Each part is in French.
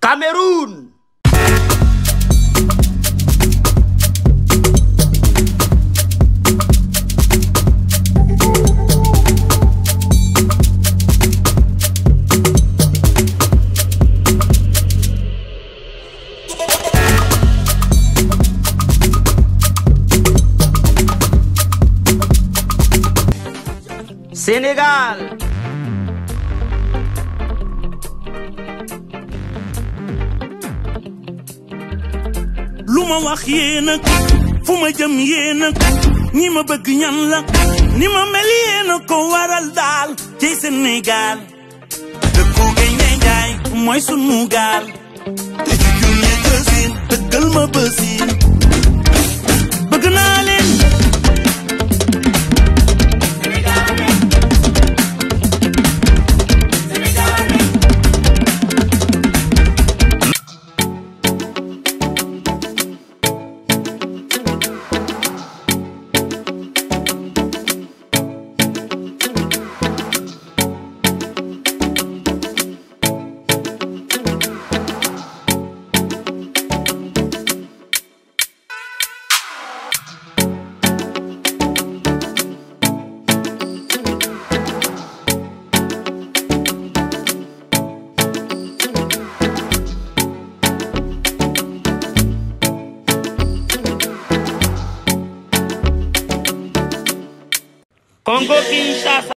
Cameroun. Sénégal. Luma wax yéena fuma jëm yéena ñi ma bëgg ñan la ni ma mel yéena ko waral daal ci Sénégal dëkku Gaynde Njaay mooy sunu gaal te ci junne gësin dëggal ma bësin bëgg naa leen Congo Kinshasa.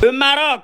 Le Maroc.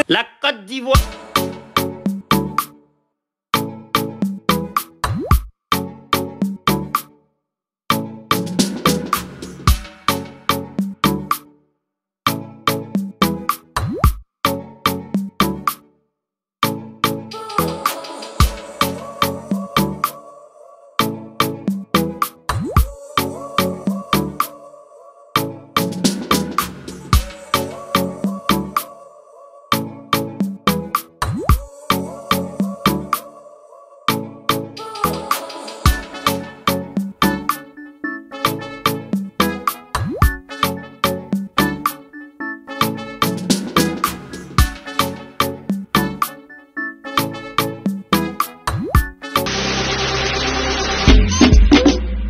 La Côte d'Ivoire.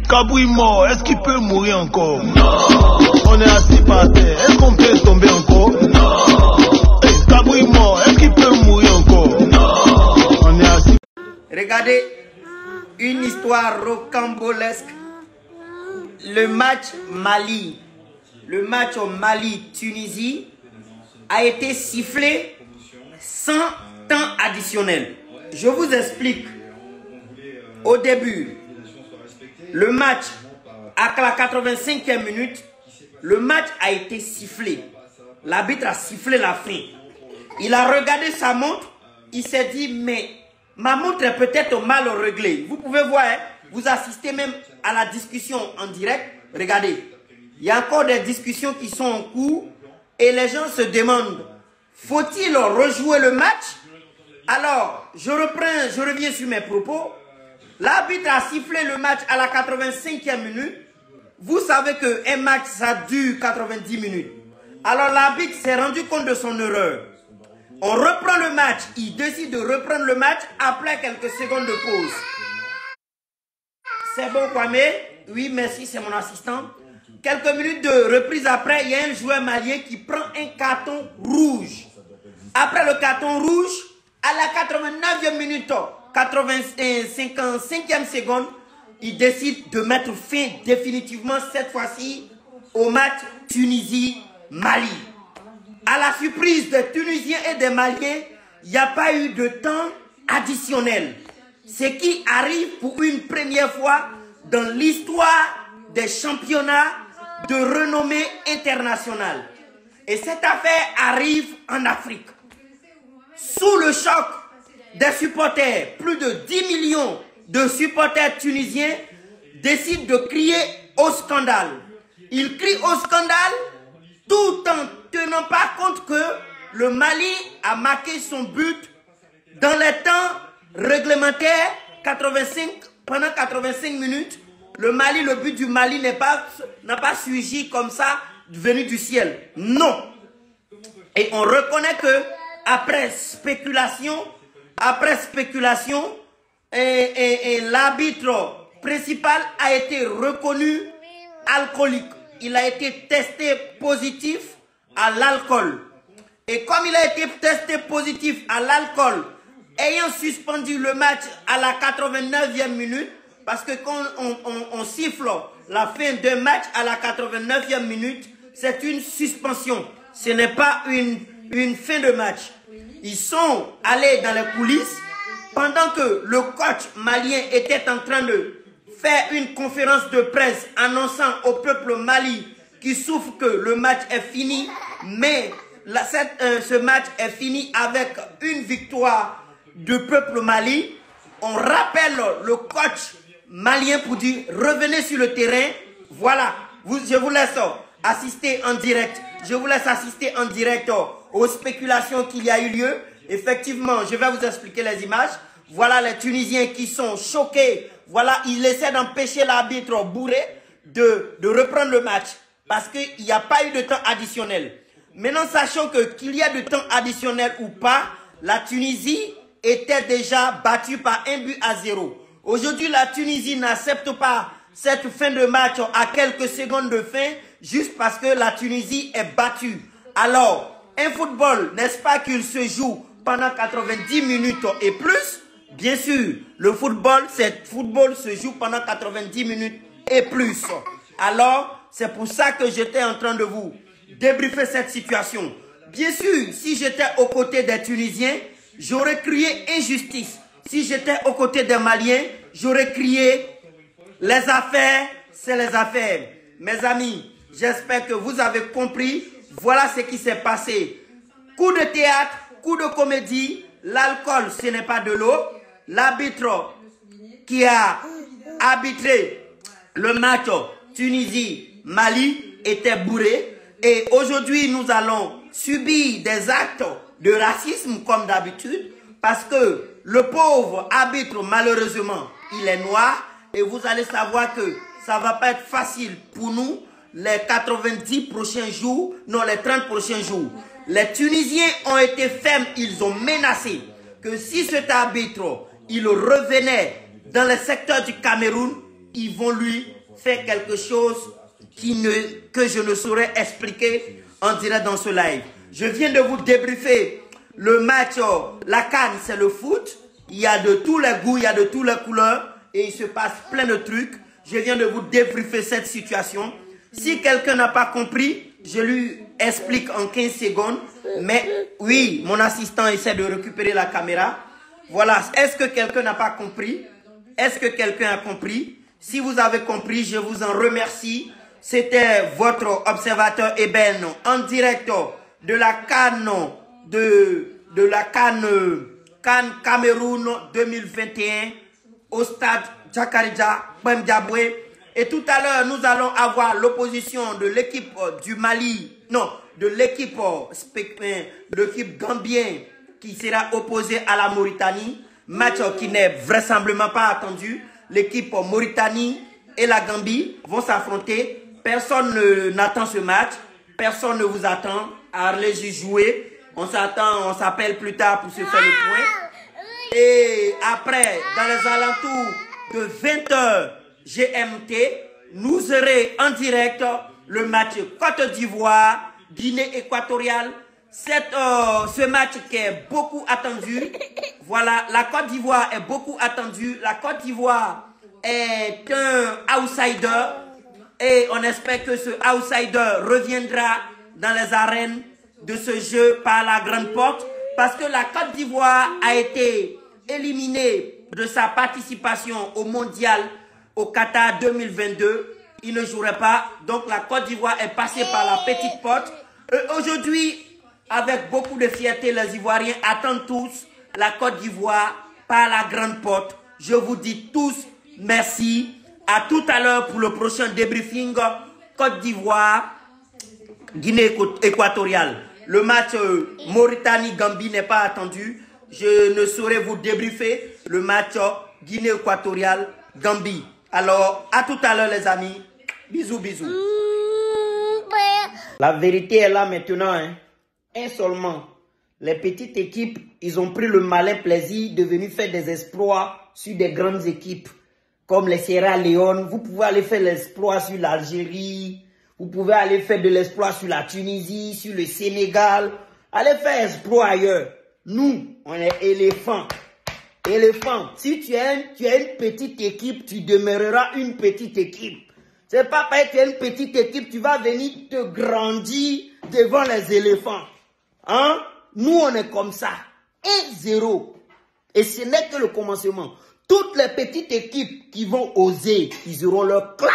Kabouille mort, est-ce qu'il peut mourir encore? Non. On est assis par terre, est-ce qu'on peut tomber encore? Non. Hey, Kabouille mort, est-ce qu'il peut mourir encore? Non. On est assis. Regardez, une histoire rocambolesque. Le match au Mali-Tunisie a été sifflé sans temps additionnel. Je vous explique. Au début, le match, à la 85e minute, le match a été sifflé. L'arbitre a sifflé la fin. Il a regardé sa montre. Il s'est dit, mais ma montre est peut-être mal réglée. Vous pouvez voir, hein, vous assistez même à la discussion en direct. Regardez, il y a encore des discussions qui sont en cours. Et les gens se demandent, faut-il rejouer le match? Alors, je reviens sur mes propos. L'arbitre a sifflé le match à la 85e minute. Vous savez qu'un match, ça dure 90 minutes. Alors l'arbitre s'est rendu compte de son erreur. On reprend le match. Il décide de reprendre le match après quelques secondes de pause. C'est bon, Kwame? Oui, merci, c'est mon assistant. Quelques minutes de reprise après, il y a un joueur malien qui prend un carton rouge. Après le carton rouge, à la 89e minute, 55e seconde, il décide de mettre fin définitivement cette fois-ci au match Tunisie-Mali. À la surprise des Tunisiens et des Maliens, il n'y a pas eu de temps additionnel. Ce qui arrive pour une première fois dans l'histoire des championnats de renommée internationale. Et cette affaire arrive en Afrique. Sous le choc des supporters, plus de 10 millions de supporters tunisiens décident de crier au scandale. Ils crient au scandale tout en tenant pas compte que le Mali a marqué son but dans les temps réglementaires, pendant 85 minutes. Le but du Mali n'a pas surgi comme ça, venu du ciel. Non. Et on reconnaît que après spéculation, et l'arbitre principal a été reconnu alcoolique. Il a été testé positif à l'alcool. Et comme il a été testé positif à l'alcool, ayant suspendu le match à la 89e minute, parce que quand on siffle la fin d'un match à la 89e minute, c'est une suspension. Ce n'est pas une fin de match. Ils sont allés dans les coulisses pendant que le coach malien était en train de faire une conférence de presse annonçant au peuple mali qui souffre que le match est fini, mais ce match est fini avec une victoire du peuple mali. On rappelle le coach malien pour dire revenez sur le terrain. Voilà, je vous laisse assister en direct. Je vous laisse assister en direct aux spéculations qu'il y a eu lieu. Effectivement, je vais vous expliquer les images. Voilà les Tunisiens qui sont choqués. Voilà, ils essaient d'empêcher l'arbitre bourré de reprendre le match parce qu'il n'y a pas eu de temps additionnel. Maintenant, sachant qu'il y a de temps additionnel ou pas, la Tunisie était déjà battue par 1-0. Aujourd'hui, la Tunisie n'accepte pas cette fin de match à quelques secondes de fin juste parce que la Tunisie est battue. Alors, un football, n'est-ce pas qu'il se joue pendant 90 minutes et plus? Bien sûr, le football se joue pendant 90 minutes et plus. Alors, c'est pour ça que j'étais en train de vous débriefer cette situation. Bien sûr, si j'étais aux côtés des Tunisiens, j'aurais crié injustice. Si j'étais aux côtés des Maliens, j'aurais crié les affaires, c'est les affaires. Mes amis, j'espère que vous avez compris. Voilà ce qui s'est passé. Coup de théâtre, coup de comédie. L'alcool, ce n'est pas de l'eau. L'arbitre qui a arbitré le match Tunisie-Mali était bourré. Et aujourd'hui, nous allons subir des actes de racisme comme d'habitude. Parce que le pauvre arbitre, malheureusement, il est noir. Et vous allez savoir que ça ne va pas être facile pour nous les 90 prochains jours, non les 30 prochains jours. Les Tunisiens ont été fermes, ils ont menacé que si cet arbitre, il revenait dans le secteur du Cameroun, ils vont lui faire quelque chose que je ne saurais expliquer en direct dans ce live. Je viens de vous débriefer le match, la CAN, c'est le foot. Il y a de tous les goûts, il y a de toutes les couleurs et il se passe plein de trucs. Je viens de vous débriefer cette situation. Si quelqu'un n'a pas compris, je lui explique en 15 secondes. Mais oui, mon assistant essaie de récupérer la caméra. Voilà, est-ce que quelqu'un n'a pas compris? Est-ce que quelqu'un a compris? Si vous avez compris, je vous en remercie. C'était votre observateur Eben en direct de la CAN CAN Cameroun 2021 au stade Djakarija Bemdiaboué. Et tout à l'heure, nous allons avoir l'opposition de l'équipe du Mali, non, de l'équipe gambienne qui sera opposée à la Mauritanie. Match qui n'est vraisemblablement pas attendu. L'équipe Mauritanie et la Gambie vont s'affronter. Personne n'attend ce match. Personne ne vous attend à aller jouer. On s'attend, on s'appelle plus tard pour se faire le point. Et après, dans les alentours de 20h GMT, nous serons en direct le match Côte d'Ivoire, Guinée équatoriale. Ce match qui est beaucoup attendu. Voilà, la Côte d'Ivoire est beaucoup attendue. La Côte d'Ivoire est un outsider. Et on espère que ce outsider reviendra dans les arènes de ce jeu par la grande porte. Parce que la Côte d'Ivoire a été éliminée de sa participation au mondial au Qatar 2022. Il ne jouerait pas. Donc la Côte d'Ivoire est passée par la petite porte. Aujourd'hui, avec beaucoup de fierté, les Ivoiriens attendent tous la Côte d'Ivoire par la grande porte. Je vous dis tous merci. À tout à l'heure pour le prochain débriefing Côte d'Ivoire, Guinée équatoriale. Le match Mauritanie-Gambie n'est pas attendu. Je ne saurais vous débriefer le match Guinée équatoriale, Gambie. Alors, à tout à l'heure les amis. Bisous, bisous. La vérité est là maintenant. Hein. Un seulement. Les petites équipes, ils ont pris le malin plaisir de venir faire des exploits sur des grandes équipes. Comme les Sierra Leone, vous pouvez aller faire l'exploit sur l'Algérie. Vous pouvez aller faire de l'exploit sur la Tunisie, sur le Sénégal. Allez faire exploit ailleurs. Nous, on est éléphants. Éléphant, si tu as une petite équipe, tu demeureras une petite équipe. C'est pas parce que tu as une petite équipe, tu vas venir te grandir devant les éléphants. Hein? Nous, on est comme ça. 1-0. Et ce n'est que le commencement. Toutes les petites équipes qui vont oser, ils auront leur claque.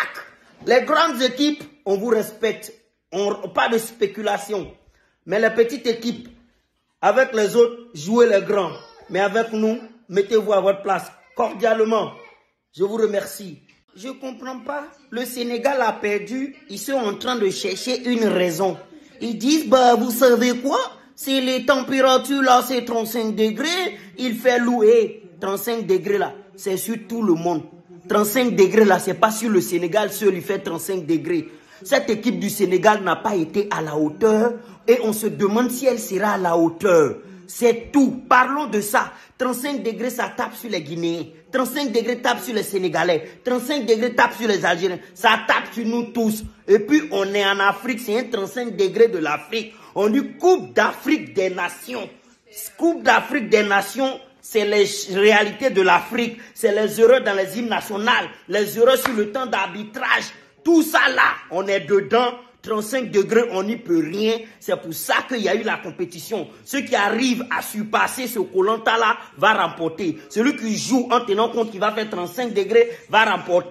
Les grandes équipes, on vous respecte. Pas de spéculation. Mais les petites équipes, avec les autres, jouez les grands. Mais avec nous, mettez-vous à votre place. Cordialement, je vous remercie. Je ne comprends pas. Le Sénégal a perdu. Ils sont en train de chercher une raison. Ils disent, bah, vous savez quoi? C'est les températures là, c'est 35 degrés. Il fait louer. 35 degrés là, c'est sur tout le monde. 35 degrés là, c'est pas sur le Sénégal seul, il fait 35 degrés. Cette équipe du Sénégal n'a pas été à la hauteur et on se demande si elle sera à la hauteur. C'est tout. Parlons de ça. 35 degrés, ça tape sur les Guinéens. 35 degrés tape sur les Sénégalais. 35 degrés tape sur les Algériens. Ça tape sur nous tous. Et puis, on est en Afrique. C'est un 35 degrés de l'Afrique. On dit Coupe d'Afrique des Nations. Coupe d'Afrique des Nations, c'est les réalités de l'Afrique. C'est les erreurs dans les hymnes nationales. Les erreurs sur le temps d'arbitrage. Tout ça là, on est dedans. 35 degrés, on n'y peut rien. C'est pour ça qu'il y a eu la compétition. Ceux qui arrivent à surpasser ce Koh-Lanta là va remporter. Celui qui joue en tenant compte qu'il va faire 35 degrés va remporter.